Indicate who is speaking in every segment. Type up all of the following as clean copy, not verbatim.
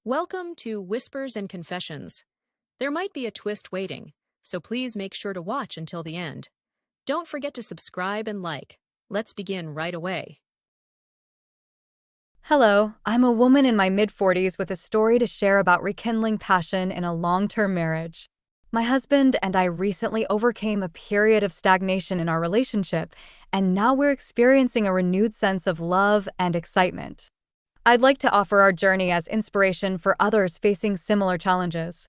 Speaker 1: Welcome to Whispers and Confessions. There might be a twist waiting, so please make sure to watch until the end. Don't forget to subscribe and like. Let's begin right away.
Speaker 2: Hello, I'm a woman in my mid-40s with a story to share about rekindling passion in a long-term marriage. My husband and I recently overcame a period of stagnation in our relationship, and now we're experiencing a renewed sense of love and excitement. I'd like to offer our journey as inspiration for others facing similar challenges.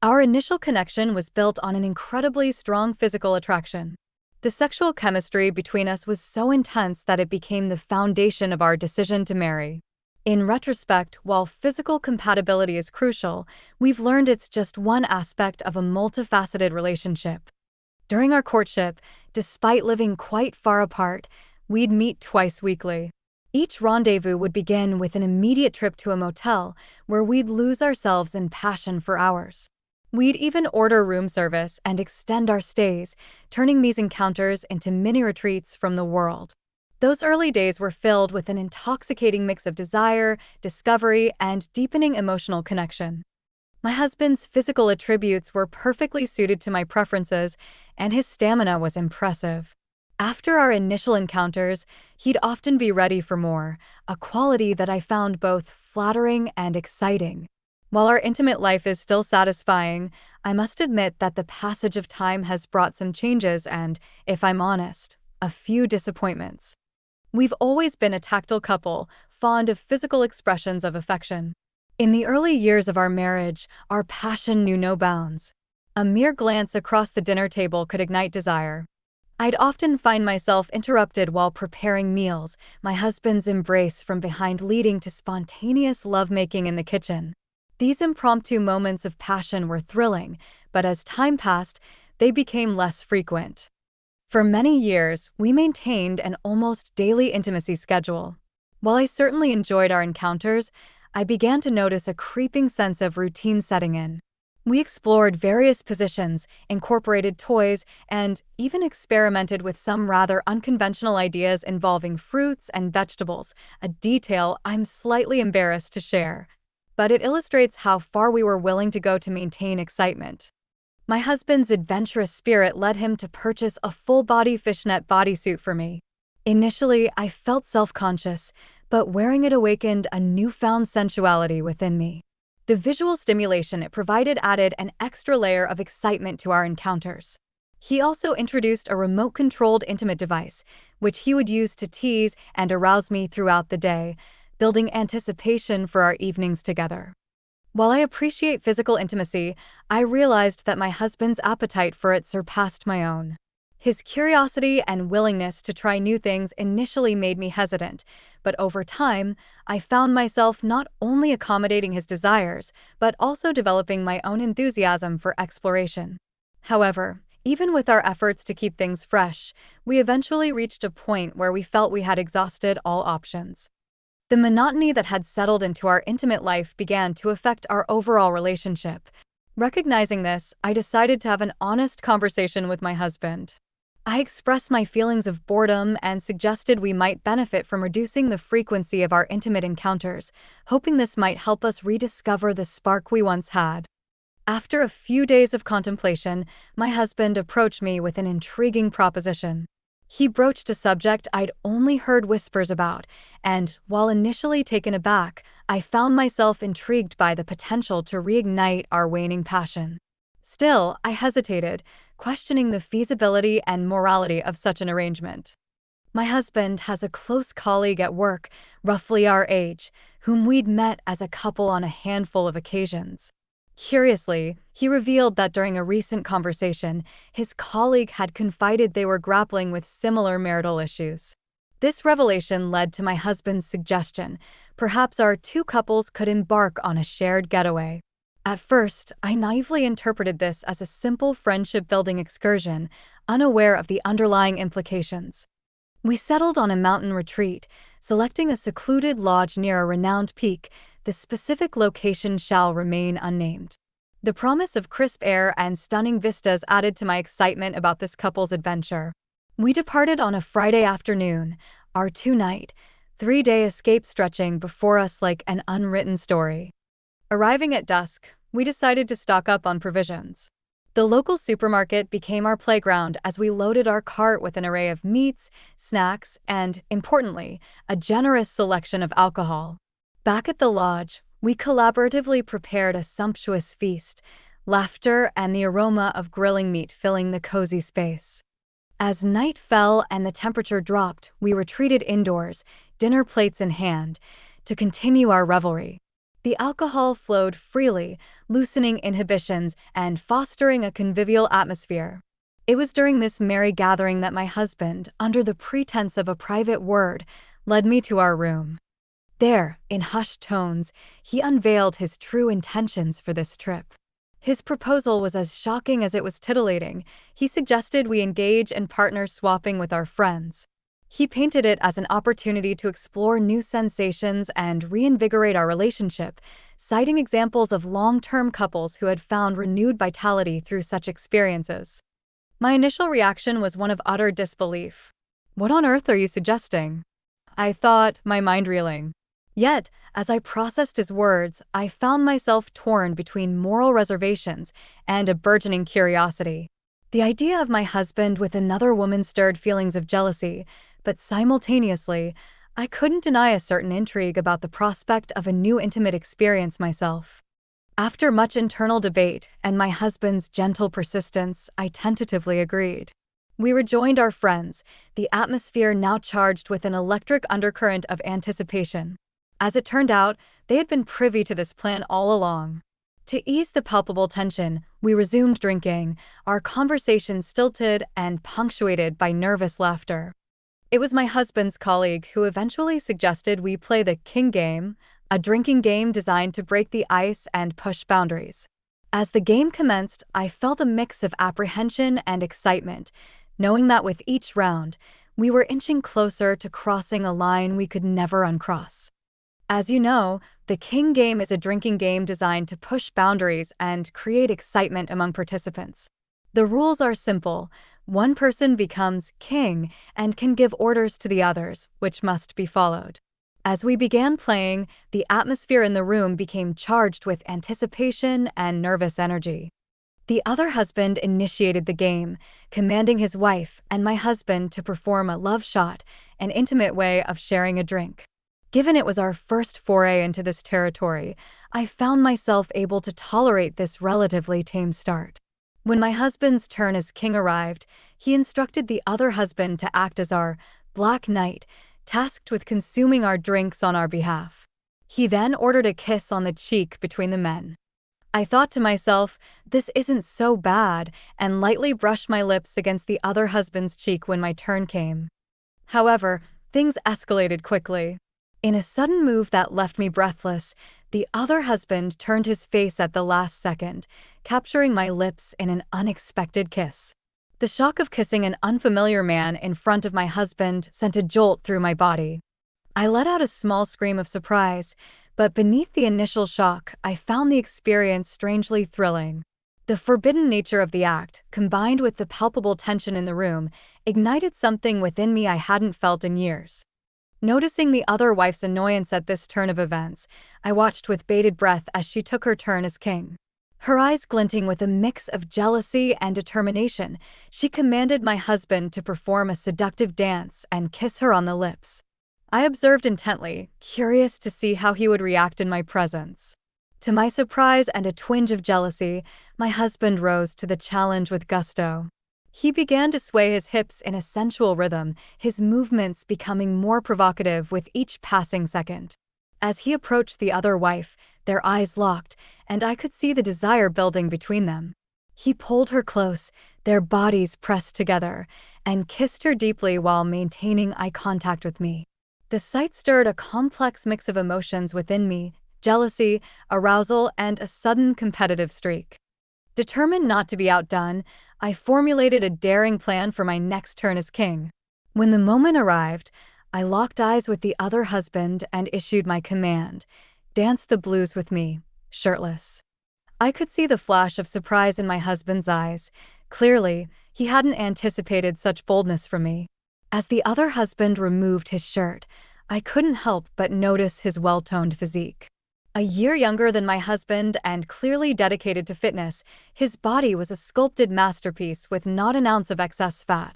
Speaker 2: Our initial connection was built on an incredibly strong physical attraction. The sexual chemistry between us was so intense that it became the foundation of our decision to marry. In retrospect, while physical compatibility is crucial, we've learned it's just one aspect of a multifaceted relationship. During our courtship, despite living quite far apart, we'd meet twice weekly. Each rendezvous would begin with an immediate trip to a motel where we'd lose ourselves in passion for hours. We'd even order room service and extend our stays, turning these encounters into mini retreats from the world. Those early days were filled with an intoxicating mix of desire, discovery, and deepening emotional connection. My husband's physical attributes were perfectly suited to my preferences, and his stamina was impressive. After our initial encounters, he'd often be ready for more, a quality that I found both flattering and exciting. While our intimate life is still satisfying, I must admit that the passage of time has brought some changes and, if I'm honest, a few disappointments. We've always been a tactile couple, fond of physical expressions of affection. In the early years of our marriage, our passion knew no bounds. A mere glance across the dinner table could ignite desire. I'd often find myself interrupted while preparing meals, my husband's embrace from behind leading to spontaneous lovemaking in the kitchen. These impromptu moments of passion were thrilling, but as time passed, they became less frequent. For many years, we maintained an almost daily intimacy schedule. While I certainly enjoyed our encounters, I began to notice a creeping sense of routine setting in. We explored various positions, incorporated toys, and even experimented with some rather unconventional ideas involving fruits and vegetables, a detail I'm slightly embarrassed to share. But it illustrates how far we were willing to go to maintain excitement. My husband's adventurous spirit led him to purchase a full-body fishnet bodysuit for me. Initially, I felt self-conscious, but wearing it awakened a newfound sensuality within me. The visual stimulation it provided added an extra layer of excitement to our encounters. He also introduced a remote-controlled intimate device, which he would use to tease and arouse me throughout the day, building anticipation for our evenings together. While I appreciate physical intimacy, I realized that my husband's appetite for it surpassed my own. His curiosity and willingness to try new things initially made me hesitant, but over time, I found myself not only accommodating his desires, but also developing my own enthusiasm for exploration. However, even with our efforts to keep things fresh, we eventually reached a point where we felt we had exhausted all options. The monotony that had settled into our intimate life began to affect our overall relationship. Recognizing this, I decided to have an honest conversation with my husband. I expressed my feelings of boredom and suggested we might benefit from reducing the frequency of our intimate encounters, hoping this might help us rediscover the spark we once had. After a few days of contemplation, my husband approached me with an intriguing proposition. He broached a subject I'd only heard whispers about, and, while initially taken aback, I found myself intrigued by the potential to reignite our waning passion. Still, I hesitated, questioning the feasibility and morality of such an arrangement. My husband has a close colleague at work, roughly our age, whom we'd met as a couple on a handful of occasions. Curiously, he revealed that during a recent conversation, his colleague had confided they were grappling with similar marital issues. This revelation led to my husband's suggestion, perhaps our two couples could embark on a shared getaway. At first, I naively interpreted this as a simple friendship-building excursion, unaware of the underlying implications. We settled on a mountain retreat, selecting a secluded lodge near a renowned peak. The specific location shall remain unnamed. The promise of crisp air and stunning vistas added to my excitement about this couple's adventure. We departed on a Friday afternoon, our two-night, 3-day escape stretching before us like an unwritten story. Arriving at dusk, we decided to stock up on provisions. The local supermarket became our playground as we loaded our cart with an array of meats, snacks, and, importantly, a generous selection of alcohol. Back at the lodge, we collaboratively prepared a sumptuous feast, laughter and the aroma of grilling meat filling the cozy space. As night fell and the temperature dropped, we retreated indoors, dinner plates in hand, to continue our revelry. The alcohol flowed freely, loosening inhibitions and fostering a convivial atmosphere. It was during this merry gathering that my husband, under the pretense of a private word, led me to our room. There, in hushed tones, he unveiled his true intentions for this trip. His proposal was as shocking as it was titillating. He suggested we engage in partner swapping with our friends. He painted it as an opportunity to explore new sensations and reinvigorate our relationship, citing examples of long-term couples who had found renewed vitality through such experiences. My initial reaction was one of utter disbelief. "What on earth are you suggesting?" I thought, my mind reeling. Yet, as I processed his words, I found myself torn between moral reservations and a burgeoning curiosity. The idea of my husband with another woman stirred feelings of jealousy, but simultaneously, I couldn't deny a certain intrigue about the prospect of a new intimate experience myself. After much internal debate and my husband's gentle persistence, I tentatively agreed. We rejoined our friends, the atmosphere now charged with an electric undercurrent of anticipation. As it turned out, they had been privy to this plan all along. To ease the palpable tension, we resumed drinking, our conversation stilted and punctuated by nervous laughter. It was my husband's colleague who eventually suggested we play the King game, a drinking game designed to break the ice and push boundaries. As the game commenced, I felt a mix of apprehension and excitement, knowing that with each round, we were inching closer to crossing a line we could never uncross. As you know, the King game is a drinking game designed to push boundaries and create excitement among participants. The rules are simple. One person becomes king and can give orders to the others, which must be followed. As we began playing, the atmosphere in the room became charged with anticipation and nervous energy. The other husband initiated the game, commanding his wife and my husband to perform a love shot, an intimate way of sharing a drink. Given it was our first foray into this territory, I found myself able to tolerate this relatively tame start. When my husband's turn as king arrived, he instructed the other husband to act as our Black Knight, tasked with consuming our drinks on our behalf. He then ordered a kiss on the cheek between the men. I thought to myself, this isn't so bad, and lightly brushed my lips against the other husband's cheek when my turn came. However, things escalated quickly. In a sudden move that left me breathless, the other husband turned his face at the last second, capturing my lips in an unexpected kiss. The shock of kissing an unfamiliar man in front of my husband sent a jolt through my body. I let out a small scream of surprise, but beneath the initial shock, I found the experience strangely thrilling. The forbidden nature of the act, combined with the palpable tension in the room, ignited something within me I hadn't felt in years. Noticing the other wife's annoyance at this turn of events, I watched with bated breath as she took her turn as king. Her eyes glinting with a mix of jealousy and determination, she commanded my husband to perform a seductive dance and kiss her on the lips. I observed intently, curious to see how he would react in my presence. To my surprise and a twinge of jealousy, my husband rose to the challenge with gusto. He began to sway his hips in a sensual rhythm, his movements becoming more provocative with each passing second. As he approached the other wife, their eyes locked, and I could see the desire building between them. He pulled her close, their bodies pressed together, and kissed her deeply while maintaining eye contact with me. The sight stirred a complex mix of emotions within me: jealousy, arousal, and a sudden competitive streak. Determined not to be outdone, I formulated a daring plan for my next turn as king. When the moment arrived, I locked eyes with the other husband and issued my command: dance the blues with me, shirtless. I could see the flash of surprise in my husband's eyes. Clearly, he hadn't anticipated such boldness from me. As the other husband removed his shirt, I couldn't help but notice his well-toned physique. A year younger than my husband and clearly dedicated to fitness, his body was a sculpted masterpiece with not an ounce of excess fat.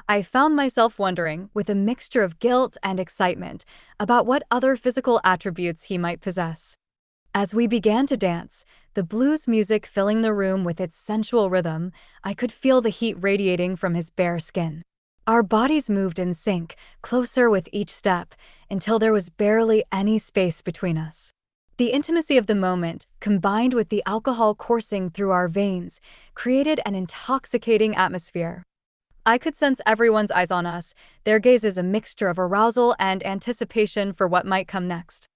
Speaker 2: I found myself wondering, with a mixture of guilt and excitement, about what other physical attributes he might possess. As we began to dance, the blues music filling the room with its sensual rhythm, I could feel the heat radiating from his bare skin. Our bodies moved in sync, closer with each step, until there was barely any space between us. The intimacy of the moment, combined with the alcohol coursing through our veins, created an intoxicating atmosphere. I could sense everyone's eyes on us, their gazes a mixture of arousal and anticipation for what might come next.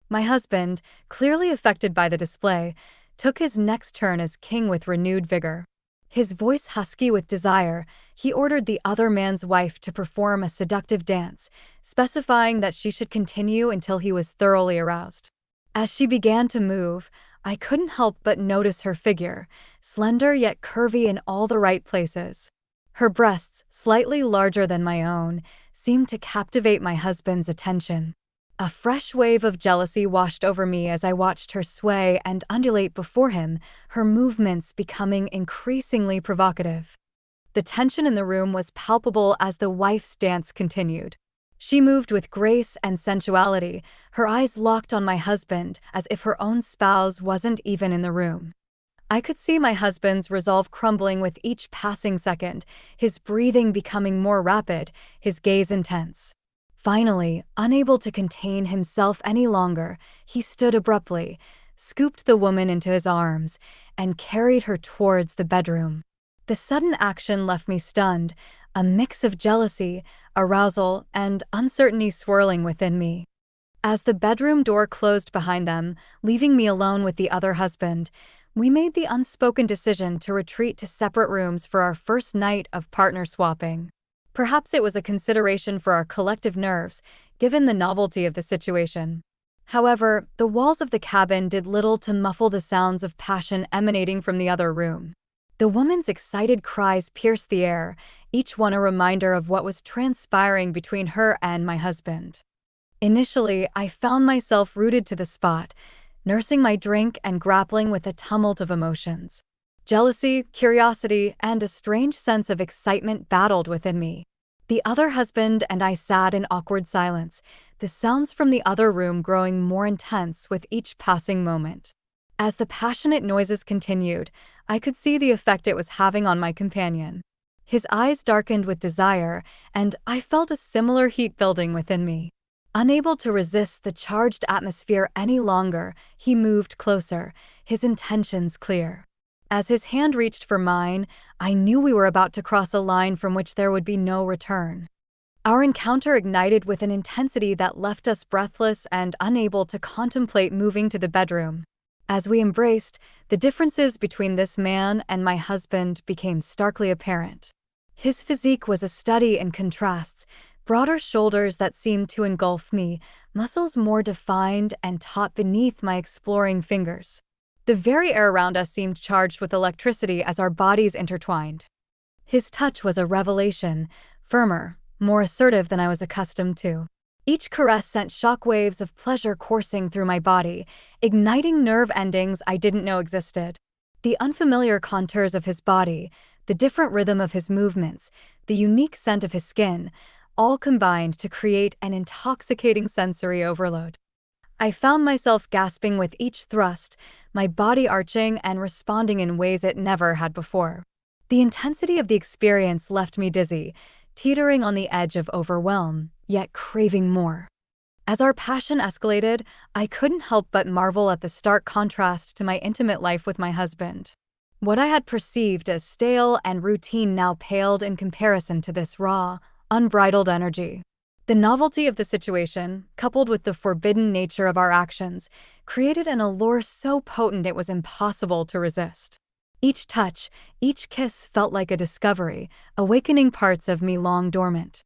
Speaker 2: My husband, clearly affected by the display, took his next turn as king with renewed vigor. His voice husky with desire, he ordered the other man's wife to perform a seductive dance, specifying that she should continue until he was thoroughly aroused. As she began to move, I couldn't help but notice her figure, slender yet curvy in all the right places. Her breasts, slightly larger than my own, seemed to captivate my husband's attention. A fresh wave of jealousy washed over me as I watched her sway and undulate before him, her movements becoming increasingly provocative. The tension in the room was palpable as the wife's dance continued. She moved with grace and sensuality, her eyes locked on my husband as if her own spouse wasn't even in the room. I could see my husband's resolve crumbling with each passing second, his breathing becoming more rapid, his gaze intense. Finally, unable to contain himself any longer, he stood abruptly, scooped the woman into his arms, and carried her towards the bedroom. The sudden action left me stunned, a mix of jealousy, arousal, and uncertainty swirling within me. As the bedroom door closed behind them, leaving me alone with the other husband, we made the unspoken decision to retreat to separate rooms for our first night of partner swapping. Perhaps it was a consideration for our collective nerves, given the novelty of the situation. However, the walls of the cabin did little to muffle the sounds of passion emanating from the other room. The woman's excited cries pierced the air, each one a reminder of what was transpiring between her and my husband. Initially, I found myself rooted to the spot, nursing my drink and grappling with a tumult of emotions. Jealousy, curiosity, and a strange sense of excitement battled within me. The other husband and I sat in awkward silence, the sounds from the other room growing more intense with each passing moment. As the passionate noises continued, I could see the effect it was having on my companion. His eyes darkened with desire, and I felt a similar heat building within me. Unable to resist the charged atmosphere any longer, he moved closer, his intentions clear. As his hand reached for mine, I knew we were about to cross a line from which there would be no return. Our encounter ignited with an intensity that left us breathless and unable to contemplate moving to the bedroom. As we embraced, the differences between this man and my husband became starkly apparent. His physique was a study in contrasts, broader shoulders that seemed to engulf me, muscles more defined and taut beneath my exploring fingers. The very air around us seemed charged with electricity as our bodies intertwined. His touch was a revelation, firmer, more assertive than I was accustomed to. Each caress sent shockwaves of pleasure coursing through my body, igniting nerve endings I didn't know existed. The unfamiliar contours of his body, the different rhythm of his movements, the unique scent of his skin, all combined to create an intoxicating sensory overload. I found myself gasping with each thrust, my body arching and responding in ways it never had before. The intensity of the experience left me dizzy, teetering on the edge of overwhelm, yet craving more. As our passion escalated, I couldn't help but marvel at the stark contrast to my intimate life with my husband. What I had perceived as stale and routine now paled in comparison to this raw, unbridled energy. The novelty of the situation, coupled with the forbidden nature of our actions, created an allure so potent it was impossible to resist. Each touch, each kiss felt like a discovery, awakening parts of me long dormant.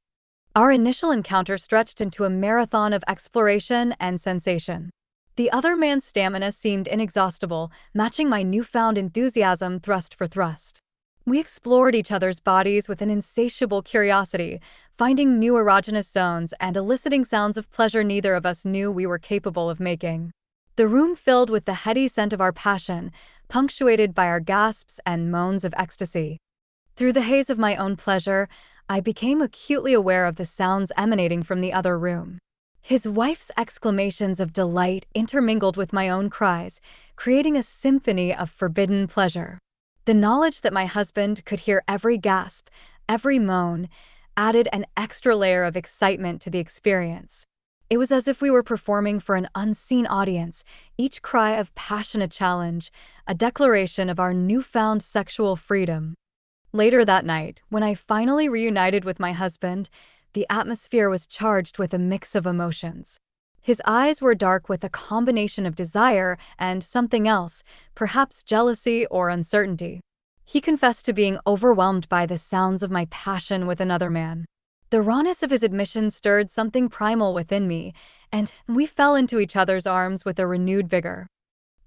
Speaker 2: Our initial encounter stretched into a marathon of exploration and sensation. The other man's stamina seemed inexhaustible, matching my newfound enthusiasm thrust for thrust. We explored each other's bodies with an insatiable curiosity, finding new erogenous zones and eliciting sounds of pleasure neither of us knew we were capable of making. The room filled with the heady scent of our passion, punctuated by our gasps and moans of ecstasy. Through the haze of my own pleasure, I became acutely aware of the sounds emanating from the other room. His wife's exclamations of delight intermingled with my own cries, creating a symphony of forbidden pleasure. The knowledge that my husband could hear every gasp, every moan, added an extra layer of excitement to the experience. It was as if we were performing for an unseen audience, each cry of passion a challenge, a declaration of our newfound sexual freedom. Later that night, when I finally reunited with my husband, the atmosphere was charged with a mix of emotions. His eyes were dark with a combination of desire and something else, perhaps jealousy or uncertainty. He confessed to being overwhelmed by the sounds of my passion with another man. The rawness of his admission stirred something primal within me, and we fell into each other's arms with a renewed vigor.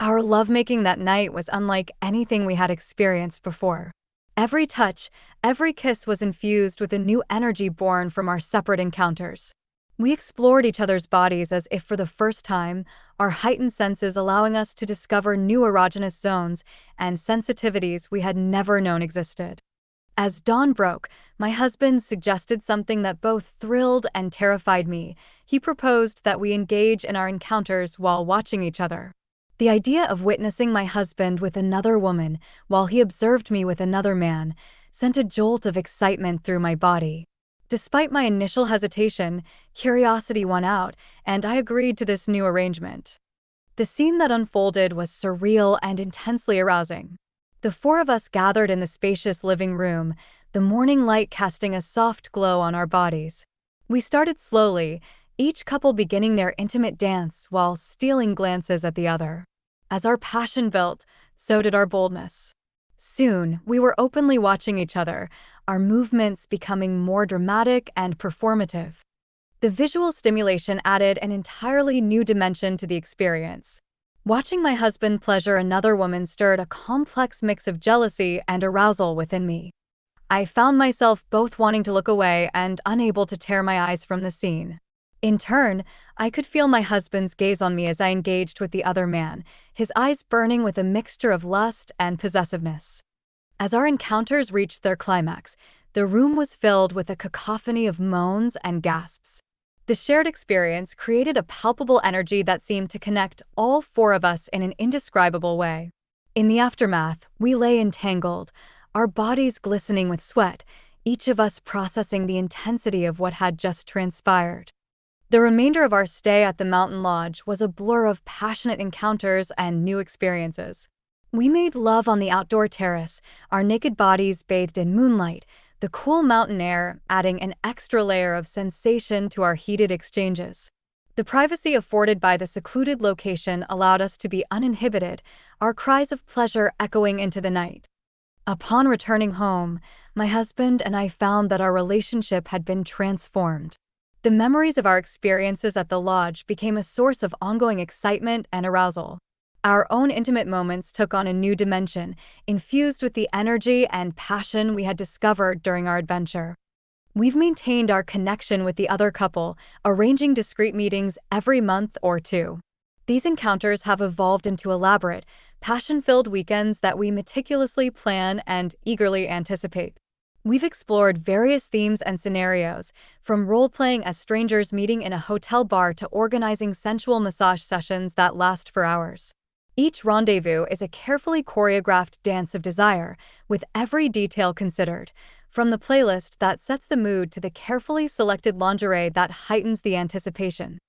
Speaker 2: Our lovemaking that night was unlike anything we had experienced before. Every touch, every kiss was infused with a new energy born from our separate encounters. We explored each other's bodies as if for the first time, our heightened senses allowing us to discover new erogenous zones and sensitivities we had never known existed. As dawn broke, my husband suggested something that both thrilled and terrified me. He proposed that we engage in our encounters while watching each other. The idea of witnessing my husband with another woman while he observed me with another man sent a jolt of excitement through my body. Despite my initial hesitation, curiosity won out, and I agreed to this new arrangement. The scene that unfolded was surreal and intensely arousing. The four of us gathered in the spacious living room, the morning light casting a soft glow on our bodies. We started slowly, each couple beginning their intimate dance while stealing glances at the other. As our passion built, so did our boldness. Soon, we were openly watching each other, our movements becoming more dramatic and performative. The visual stimulation added an entirely new dimension to the experience. Watching my husband pleasure another woman stirred a complex mix of jealousy and arousal within me. I found myself both wanting to look away and unable to tear my eyes from the scene. In turn, I could feel my husband's gaze on me as I engaged with the other man, his eyes burning with a mixture of lust and possessiveness. As our encounters reached their climax, the room was filled with a cacophony of moans and gasps. The shared experience created a palpable energy that seemed to connect all four of us in an indescribable way. In the aftermath, we lay entangled, our bodies glistening with sweat, each of us processing the intensity of what had just transpired. The remainder of our stay at the mountain lodge was a blur of passionate encounters and new experiences. We made love on the outdoor terrace, our naked bodies bathed in moonlight, the cool mountain air adding an extra layer of sensation to our heated exchanges. The privacy afforded by the secluded location allowed us to be uninhibited, our cries of pleasure echoing into the night. Upon returning home, my husband and I found that our relationship had been transformed. The memories of our experiences at the lodge became a source of ongoing excitement and arousal. Our own intimate moments took on a new dimension, infused with the energy and passion we had discovered during our adventure. We've maintained our connection with the other couple, arranging discreet meetings every month or two. These encounters have evolved into elaborate, passion-filled weekends that we meticulously plan and eagerly anticipate. We've explored various themes and scenarios, from role-playing as strangers meeting in a hotel bar to organizing sensual massage sessions that last for hours. Each rendezvous is a carefully choreographed dance of desire, with every detail considered, from the playlist that sets the mood to the carefully selected lingerie that heightens the anticipation.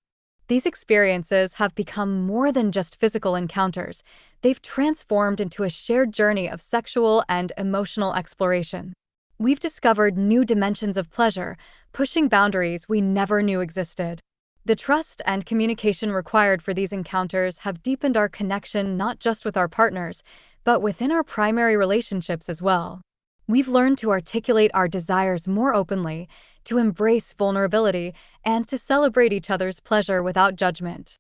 Speaker 2: These experiences have become more than just physical encounters. They've transformed into a shared journey of sexual and emotional exploration. We've discovered new dimensions of pleasure, pushing boundaries we never knew existed. The trust and communication required for these encounters have deepened our connection not just with our partners, but within our primary relationships as well. We've learned to articulate our desires more openly, to embrace vulnerability, and to celebrate each other's pleasure without judgment.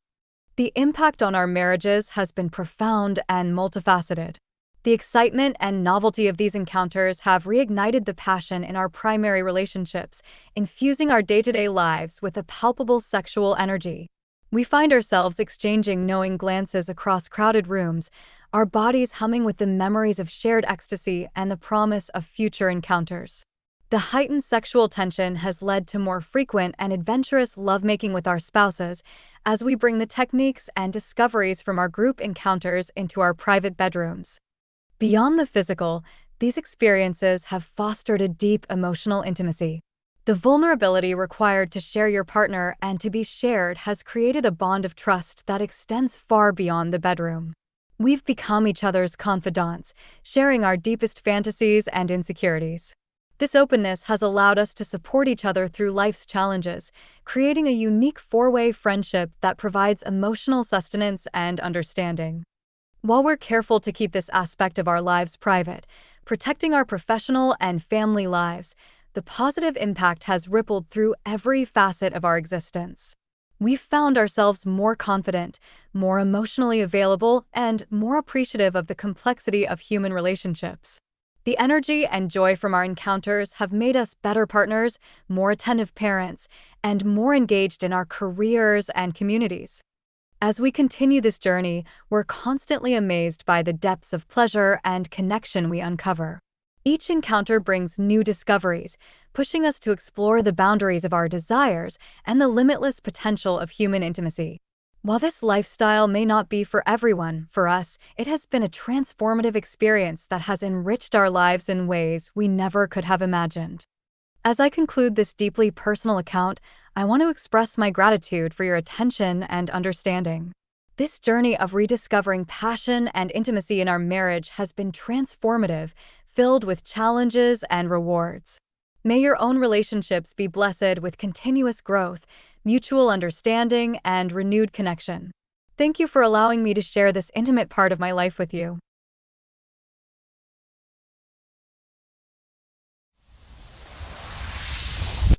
Speaker 2: The impact on our marriages has been profound and multifaceted. The excitement and novelty of these encounters have reignited the passion in our primary relationships, infusing our day-to-day lives with a palpable sexual energy. We find ourselves exchanging knowing glances across crowded rooms, our bodies humming with the memories of shared ecstasy and the promise of future encounters. The heightened sexual tension has led to more frequent and adventurous lovemaking with our spouses as we bring the techniques and discoveries from our group encounters into our private bedrooms. Beyond the physical, these experiences have fostered a deep emotional intimacy. The vulnerability required to share your partner and to be shared has created a bond of trust that extends far beyond the bedroom. We've become each other's confidants, sharing our deepest fantasies and insecurities. This openness has allowed us to support each other through life's challenges, creating a unique four-way friendship that provides emotional sustenance and understanding. While we're careful to keep this aspect of our lives private, protecting our professional and family lives, the positive impact has rippled through every facet of our existence. We've found ourselves more confident, more emotionally available, and more appreciative of the complexity of human relationships. The energy and joy from our encounters have made us better partners, more attentive parents, and more engaged in our careers and communities. As we continue this journey, we're constantly amazed by the depths of pleasure and connection we uncover. Each encounter brings new discoveries, pushing us to explore the boundaries of our desires and the limitless potential of human intimacy. While this lifestyle may not be for everyone, for us, it has been a transformative experience that has enriched our lives in ways we never could have imagined. As I conclude this deeply personal account, I want to express my gratitude for your attention and understanding. This journey of rediscovering passion and intimacy in our marriage has been transformative, filled with challenges and rewards. May your own relationships be blessed with continuous growth, mutual understanding, and renewed connection. Thank you for allowing me to share this intimate part of my life with you.